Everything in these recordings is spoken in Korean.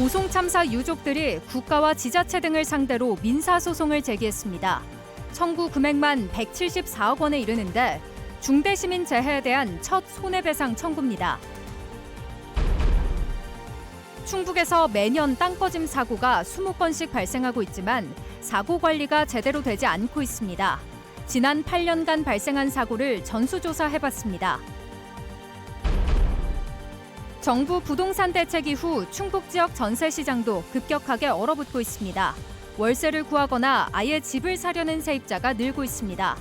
오송 참사 유족들이 국가와 지자체 등을 상대로 민사소송을 제기했습니다. 청구 금액만 174억 원에 이르는데 중대시민재해에 대한 첫 손해배상 청구입니다. 충북에서 매년 땅꺼짐 사고가 20건씩 발생하고 있지만 사고 관리가 제대로 되지 않고 있습니다. 지난 8년간 발생한 사고를 전수조사해봤습니다. 정부 부동산 대책 이후 충북 지역 전세 시장도 급격하게 얼어붙고 있습니다. 월세를 구하거나 아예 집을 사려는 세입자가 늘고 있습니다.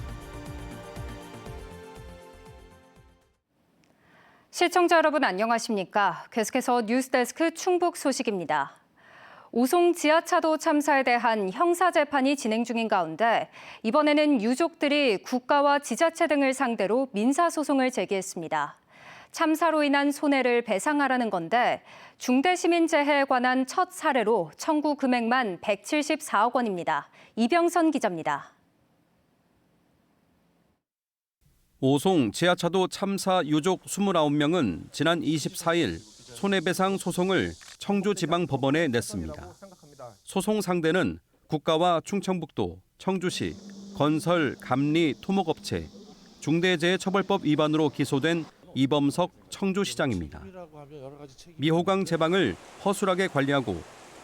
시청자 여러분 안녕하십니까? 계속해서 뉴스데스크 충북 소식입니다. 오송 지하차도 참사에 대한 형사재판이 진행 중인 가운데 이번에는 유족들이 국가와 지자체 등을 상대로 민사소송을 제기했습니다. 참사로 인한 손해를 배상하라는 건데 중대시민재해에 관한 첫 사례로 청구 금액만 174억 원입니다. 이병선 기자입니다. 오송 지하차도 참사 유족 29명은 지난 24일 손해배상 소송을 청주지방법원에 냈습니다. 소송 상대는 국가와 충청북도, 청주시, 건설, 감리, 토목업체, 중대재해처벌법 위반으로 기소된 이범석 청주시장입니다. 미호강 제방을 허술하게 관리하고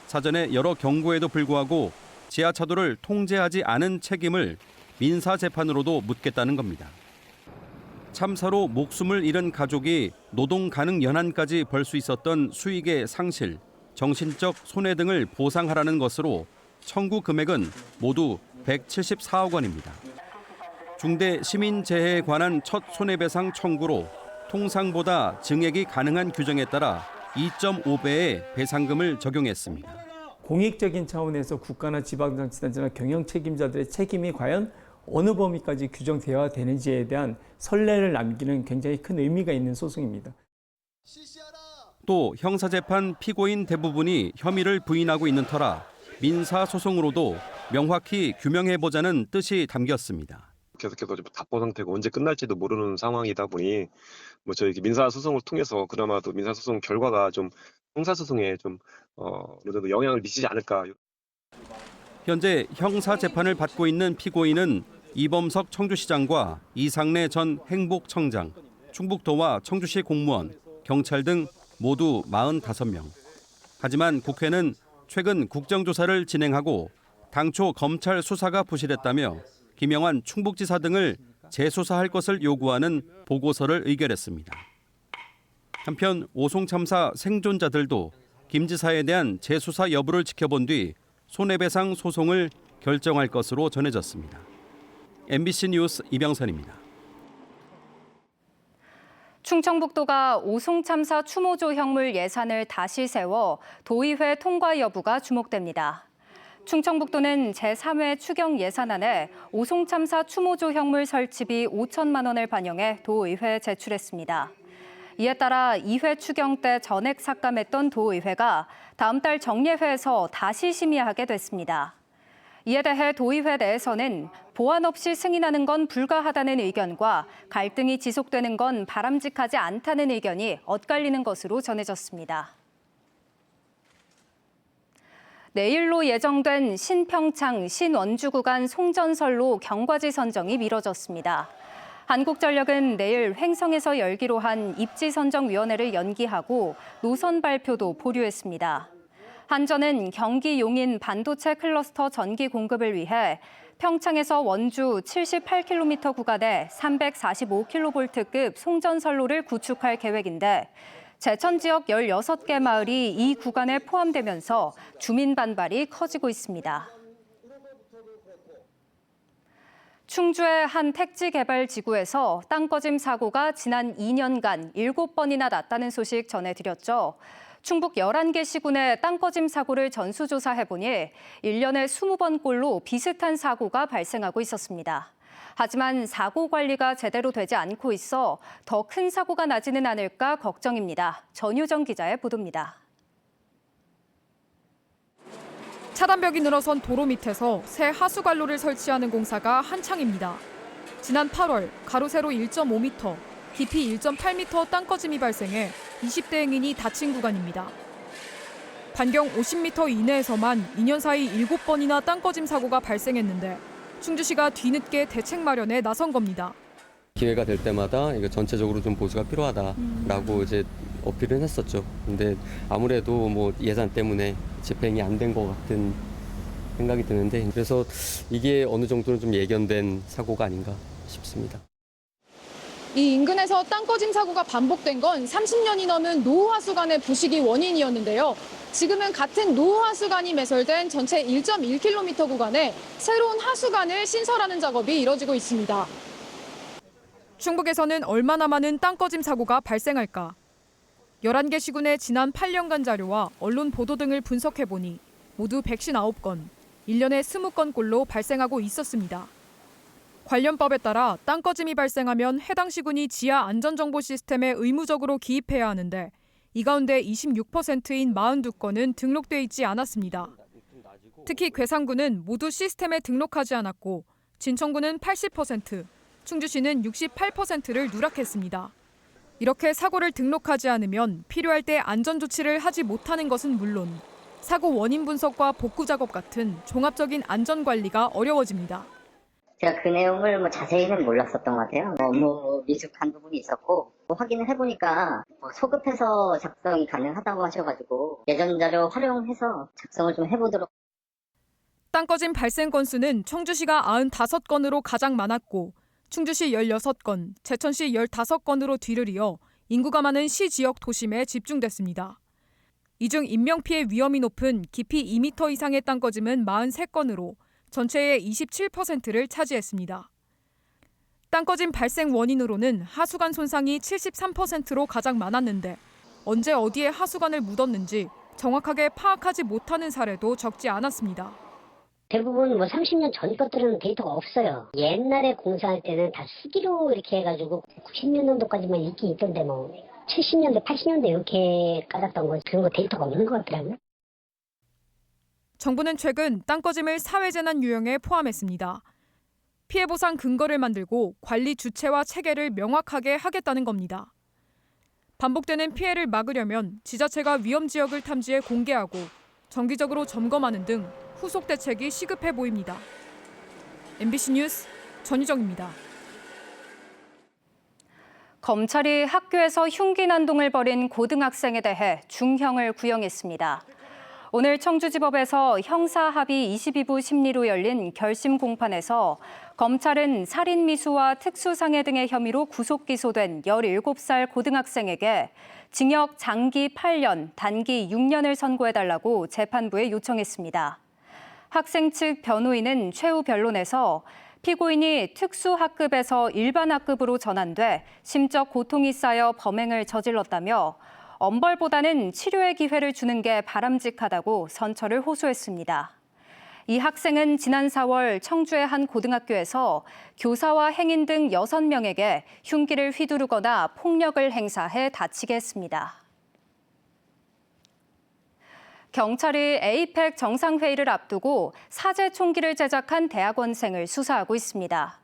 사전에 여러 경고에도 불구하고 지하차도를 통제하지 않은 책임을 민사재판으로도 묻겠다는 겁니다. 참사로 목숨을 잃은 가족이 노동 가능 연한까지 벌 수 있었던 수익의 상실, 정신적 손해 등을 보상하라는 것으로 청구 금액은 모두 174억 원입니다. 중대 시민재해에 관한 첫 손해배상 청구로 통상보다 증액이 가능한 규정에 따라 2.5배의 배상금을 적용했습니다. 공익적인 차원에서 국가나 지방자치단체나 경영 책임자들의 책임이 과연 어느 범위까지 규정되어야 되는지에 대한 선례를 남기는 굉장히 큰 의미가 있는 소송입니다. 또 형사재판 피고인 대부분이 혐의를 부인하고 있는 터라 민사소송으로도 명확히 규명해보자는 뜻이 담겼습니다. 계속해서 답보 상태고 언제 끝날지도 모르는 상황이다 보니 저희 민사소송을 통해서 그나마도 민사소송 결과가 좀 형사소송에 좀 어느 정도 영향을 미치지 않을까. 현재 형사재판을 받고 있는 피고인은 이범석 청주시장과 이상래 전 행복청장, 충북도와 청주시 공무원, 경찰 등 모두 45명. 하지만 국회는 최근 국정조사를 진행하고 당초 검찰 수사가 부실했다며 김영환 충북지사 등을 재수사할 것을 요구하는 보고서를 의결했습니다. 한편 오송 참사 생존자들도 김 지사에 대한 재수사 여부를 지켜본 뒤 손해배상 소송을 결정할 것으로 전해졌습니다. MBC 뉴스 이병선입니다. 충청북도가 오송 참사 추모조 형물 예산을 다시 세워 도의회 통과 여부가 주목됩니다. 충청북도는 제3회 추경 예산안에 오송 참사 추모조 형물 설치비 5천만 원을 반영해 도의회에 제출했습니다. 이에 따라 2회 추경 때 전액 삭감했던 도의회가 다음 달 정례회에서 다시 심의하게 됐습니다. 이에 대해 도의회 내에서는 보완 없이 승인하는 건 불가하다는 의견과 갈등이 지속되는 건 바람직하지 않다는 의견이 엇갈리는 것으로 전해졌습니다. 내일로 예정된 신평창, 신원주 구간 송전선로 경과지 선정이 미뤄졌습니다. 한국전력은 내일 횡성에서 열기로 한 입지선정위원회를 연기하고 노선 발표도 보류했습니다. 한전은 경기 용인 반도체 클러스터 전기 공급을 위해 평창에서 원주 78km 구간에 345kV급 송전선로를 구축할 계획인데 제천 지역 16개 마을이 이 구간에 포함되면서 주민 반발이 커지고 있습니다. 충주의 한 택지 개발 지구에서 땅꺼짐 사고가 지난 2년간 7번이나 났다는 소식 전해드렸죠. 충북 11개 시군의 땅꺼짐 사고를 전수조사해보니 1년에 20번꼴로 비슷한 사고가 발생하고 있었습니다. 하지만 사고 관리가 제대로 되지 않고 있어 더 큰 사고가 나지는 않을까 걱정입니다. 전유정 기자의 보도입니다. 차단벽이 늘어선 도로 밑에서 새 하수관로를 설치하는 공사가 한창입니다. 지난 8월 가로 세로 1.5m, 깊이 1.8m 땅꺼짐이 발생해 20대 행인이 다친 구간입니다. 반경 50m 이내에서만 2년 사이 7번이나 땅꺼짐 사고가 발생했는데 충주시가 뒤늦게 대책 마련에 나선 겁니다. 기회가 될 때마다 이거 전체적으로 좀 보수가 필요하다라고 이제 어필은 했었죠. 근데 아무래도 뭐 예산 때문에 집행이 안 된 것 같은 생각이 드는데, 그래서 이게 어느 정도는 좀 예견된 사고가 아닌가 싶습니다. 이 인근에서 땅꺼짐 사고가 반복된 건 30년이 넘은 노후하수관의 부식이 원인이었는데요. 지금은 같은 노후하수관이 매설된 전체 1.1km 구간에 새로운 하수관을 신설하는 작업이 이뤄지고 있습니다. 충북에서는 얼마나 많은 땅꺼짐 사고가 발생할까? 11개 시군의 지난 8년간 자료와 언론 보도 등을 분석해보니 모두 159건, 1년에 20건꼴로 발생하고 있었습니다. 관련법에 따라 땅꺼짐이 발생하면 해당 시군이 지하 안전정보 시스템에 의무적으로 기입해야 하는데 이 가운데 26%인 42건은 등록돼 있지 않았습니다. 특히 괴산군은 모두 시스템에 등록하지 않았고 진천군은 80%, 충주시는 68%를 누락했습니다. 이렇게 사고를 등록하지 않으면 필요할 때 안전조치를 하지 못하는 것은 물론 사고 원인 분석과 복구 작업 같은 종합적인 안전관리가 어려워집니다. 제가 그 내용을 자세히는 몰랐었던 것 같아요. 너무 미숙한 부분이 있었고 확인을 해보니까 소급해서 작성이 가능하다고 하셔가지고 예전 자료 활용해서 작성을 좀 해보도록. 땅꺼짐 발생 건수는 청주시가 95건으로 가장 많았고 충주시 16건, 제천시 15건으로 뒤를 이어 인구가 많은 시 지역 도심에 집중됐습니다. 이 중 인명피해 위험이 높은 깊이 2m 이상의 땅꺼짐은 43건으로 전체의 27%를 차지했습니다. 땅꺼짐 발생 원인으로는 하수관 손상이 73%로 가장 많았는데 언제 어디에 하수관을 묻었는지 정확하게 파악하지 못하는 사례도 적지 않았습니다. 대부분 30년 전 것들은 데이터가 없어요. 옛날에 공사할 때는 다 수기로 이렇게 해가지고 90년도까지만 있긴 있던데 70년대, 80년대 이렇게 깔았던 거 그런 거 데이터가 없는 것 같더라고요. 정부는 최근 땅꺼짐을 사회재난 유형에 포함했습니다. 피해 보상 근거를 만들고 관리 주체와 체계를 명확하게 하겠다는 겁니다. 반복되는 피해를 막으려면 지자체가 위험 지역을 탐지해 공개하고 정기적으로 점검하는 등 후속 대책이 시급해 보입니다. MBC 뉴스 전유정입니다. 검찰이 학교에서 흉기 난동을 벌인 고등학생에 대해 중형을 구형했습니다. 오늘 청주지법에서 형사합의 22부 심리로 열린 결심 공판에서 검찰은 살인미수와 특수상해 등의 혐의로 구속 기소된 17살 고등학생에게 징역 장기 8년, 단기 6년을 선고해달라고 재판부에 요청했습니다. 학생 측 변호인은 최후 변론에서 피고인이 특수학급에서 일반학급으로 전환돼 심적 고통이 쌓여 범행을 저질렀다며 엄벌보다는 치료의 기회를 주는 게 바람직하다고 선처를 호소했습니다. 이 학생은 지난 4월 청주의 한 고등학교에서 교사와 행인 등 6명에게 흉기를 휘두르거나 폭력을 행사해 다치게 했습니다. 경찰이 에이펙 정상회의를 앞두고 사제 총기를 제작한 대학원생을 수사하고 있습니다.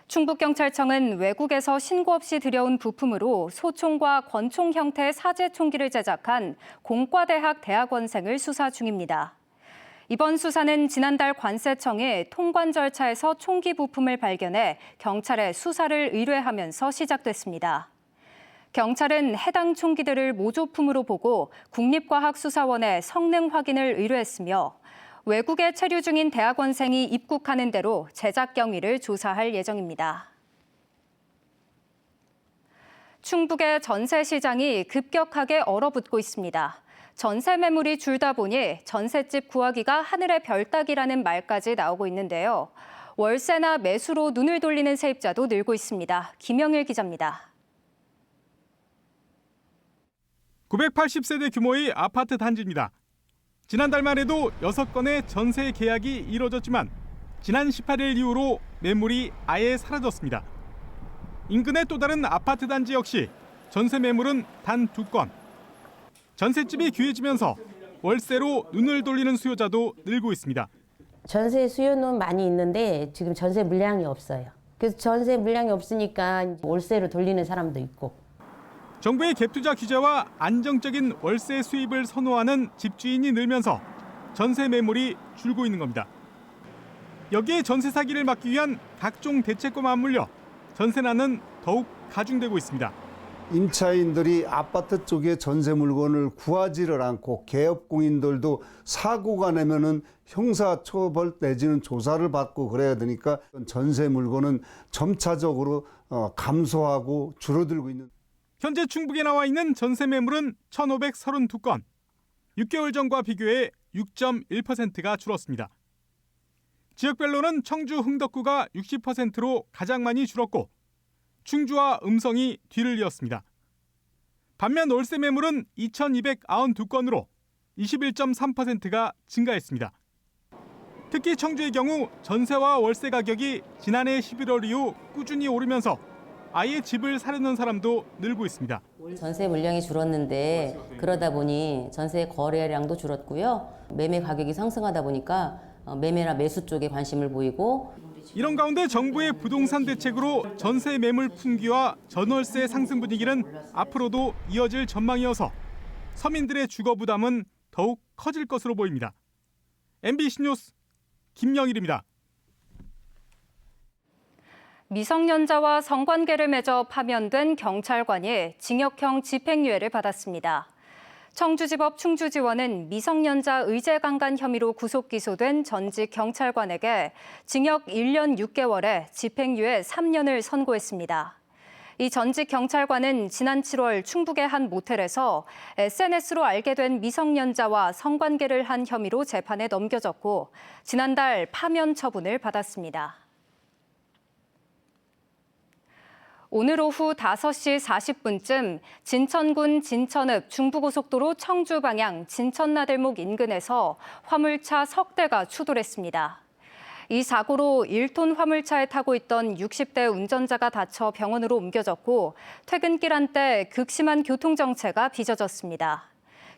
충북경찰청은 외국에서 신고 없이 들여온 부품으로 소총과 권총 형태의 사제 총기를 제작한 공과대학 대학원생을 수사 중입니다. 이번 수사는 지난달 관세청이 통관 절차에서 총기 부품을 발견해 경찰에 수사를 의뢰하면서 시작됐습니다. 경찰은 해당 총기들을 모조품으로 보고 국립과학수사원에 성능 확인을 의뢰했으며 외국에 체류 중인 대학원생이 입국하는 대로 제작 경위를 조사할 예정입니다. 충북의 전세 시장이 급격하게 얼어붙고 있습니다. 전세 매물이 줄다 보니 전셋집 구하기가 하늘의 별 따기라는 말까지 나오고 있는데요. 월세나 매수로 눈을 돌리는 세입자도 늘고 있습니다. 김영일 기자입니다. 980세대 규모의 아파트 단지입니다. 지난달만 해도 6건의 전세 계약이 이뤄졌지만 지난 18일 이후로 매물이 아예 사라졌습니다. 인근의 또 다른 아파트 단지 역시 전세 매물은 단 2건. 전셋집이 귀해지면서 월세로 눈을 돌리는 수요자도 늘고 있습니다. 전세 수요는 많이 있는데 지금 전세 물량이 없어요. 그래서 전세 물량이 없으니까 월세로 돌리는 사람도 있고. 정부의 갭투자 규제와 안정적인 월세 수입을 선호하는 집주인이 늘면서 전세 매물이 줄고 있는 겁니다. 여기에 전세 사기를 막기 위한 각종 대책과 맞물려 전세난은 더욱 가중되고 있습니다. 임차인들이 아파트 쪽에 전세 물건을 구하지를 않고 개업공인들도 사고가 나면은 형사처벌 내지는 조사를 받고 그래야 되니까 전세 물건은 점차적으로 감소하고 줄어들고 있는. 현재 충북에 나와 있는 전세 매물은 1,532건. 6개월 전과 비교해 6.1%가 줄었습니다. 지역별로는 청주 흥덕구가 60%로 가장 많이 줄었고 충주와 음성이 뒤를 이었습니다. 반면 월세 매물은 2,292건으로 21.3%가 증가했습니다. 특히 청주의 경우 전세와 월세 가격이 지난해 11월 이후 꾸준히 오르면서 아예 집을 사려는 사람도 늘고 있습니다. 전세 물량이 줄었는데 그러다 보니 전세 거래량도 줄었고요. 매매 가격이 상승하다 보니까 매매나 매수 쪽에 관심을 보이고 이런 가운데 정부의 부동산 대책으로 전세 매물 풍기와 전월세 상승 분위기는 앞으로도 이어질 전망이어서 서민들의 주거 부담은 더욱 커질 것으로 보입니다. MBC 뉴스 김영일입니다. 미성년자와 성관계를 맺어 파면된 경찰관이 징역형 집행유예를 받았습니다. 청주지법 충주지원은 미성년자 의제강간 혐의로 구속 기소된 전직 경찰관에게 징역 1년 6개월에 집행유예 3년을 선고했습니다. 이 전직 경찰관은 지난 7월 충북의 한 모텔에서 SNS로 알게 된 미성년자와 성관계를 한 혐의로 재판에 넘겨졌고 지난달 파면 처분을 받았습니다. 오늘 오후 5시 40분쯤 진천군 진천읍 중부고속도로 청주 방향 진천나들목 인근에서 화물차 석 대가 추돌했습니다. 이 사고로 1톤 화물차에 타고 있던 60대 운전자가 다쳐 병원으로 옮겨졌고 퇴근길 한때 극심한 교통정체가 빚어졌습니다.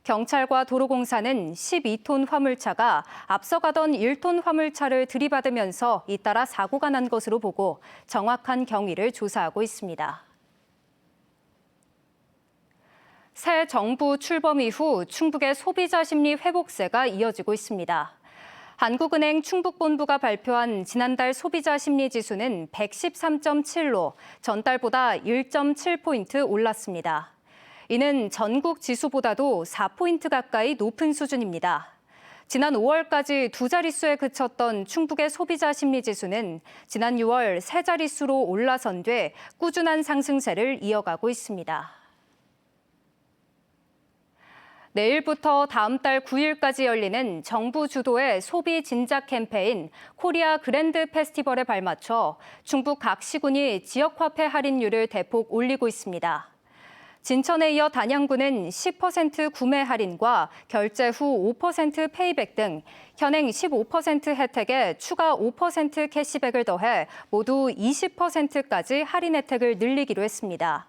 경찰과 도로공사는 12톤 화물차가 앞서가던 1톤 화물차를 들이받으면서 잇따라 사고가 난 것으로 보고 정확한 경위를 조사하고 있습니다. 새 정부 출범 이후 충북의 소비자 심리 회복세가 이어지고 있습니다. 한국은행 충북본부가 발표한 지난달 소비자 심리지수는 113.7로 전달보다 1.7포인트 올랐습니다. 이는 전국 지수보다도 4포인트 가까이 높은 수준입니다. 지난 5월까지 두 자릿수에 그쳤던 충북의 소비자 심리지수는 지난 6월 세 자릿수로 올라선 뒤 꾸준한 상승세를 이어가고 있습니다. 내일부터 다음 달 9일까지 열리는 정부 주도의 소비 진작 캠페인 코리아 그랜드 페스티벌에 발맞춰 충북 각 시군이 지역화폐 할인율을 대폭 올리고 있습니다. 진천에 이어 단양군은 10% 구매 할인과 결제 후 5% 페이백 등 현행 15% 혜택에 추가 5% 캐시백을 더해 모두 20%까지 할인 혜택을 늘리기로 했습니다.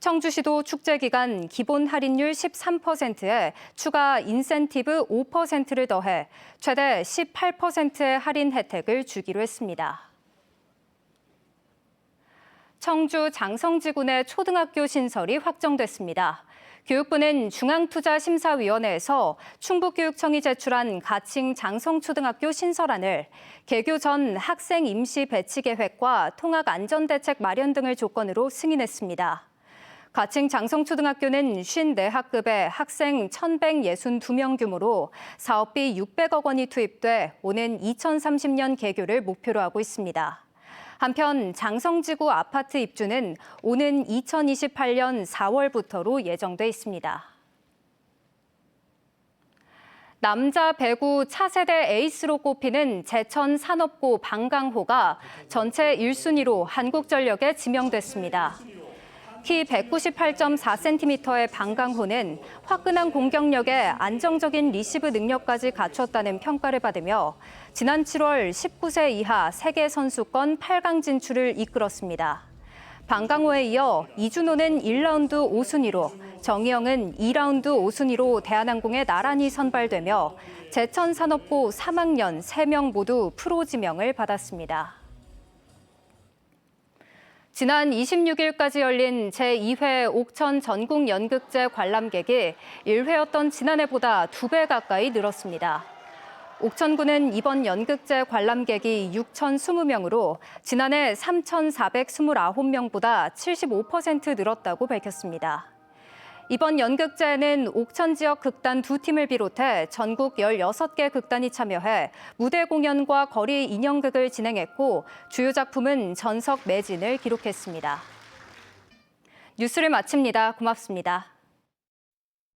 청주시도 축제 기간 기본 할인율 13%에 추가 인센티브 5%를 더해 최대 18%의 할인 혜택을 주기로 했습니다. 청주 장성지군의 초등학교 신설이 확정됐습니다. 교육부는 중앙투자심사위원회에서 충북교육청이 제출한 가칭 장성초등학교 신설안을 개교 전 학생 임시 배치 계획과 통학-안전대책 마련 등을 조건으로 승인했습니다. 가칭 장성초등학교는 54학급의 학생 1,162명 규모로 사업비 600억 원이 투입돼 오는 2030년 개교를 목표로 하고 있습니다. 한편 장성지구 아파트 입주는 오는 2028년 4월부터로 예정돼 있습니다. 남자 배구 차세대 에이스로 꼽히는 제천 산업고 방강호가 전체 1순위로 한국전력에 지명됐습니다. 키 198.4cm의 방강호는 화끈한 공격력에 안정적인 리시브 능력까지 갖췄다는 평가를 받으며 지난 7월 19세 이하 세계 선수권 8강 진출을 이끌었습니다. 방강호에 이어 이준호는 1라운드 5순위로, 정희영은 2라운드 5순위로 대한항공에 나란히 선발되며 제천산업고 3학년 3명 모두 프로 지명을 받았습니다. 지난 26일까지 열린 제2회 옥천 전국 연극제 관람객이 1회였던 지난해보다 2배 가까이 늘었습니다. 옥천구는 이번 연극제 관람객이 6,020명으로 지난해 3,429명보다 75% 늘었다고 밝혔습니다. 이번 연극제에는 옥천 지역 극단 2팀을 비롯해 전국 16개 극단이 참여해 무대 공연과 거리 인형극을 진행했고 주요 작품은 전석 매진을 기록했습니다. 뉴스를 마칩니다. 고맙습니다.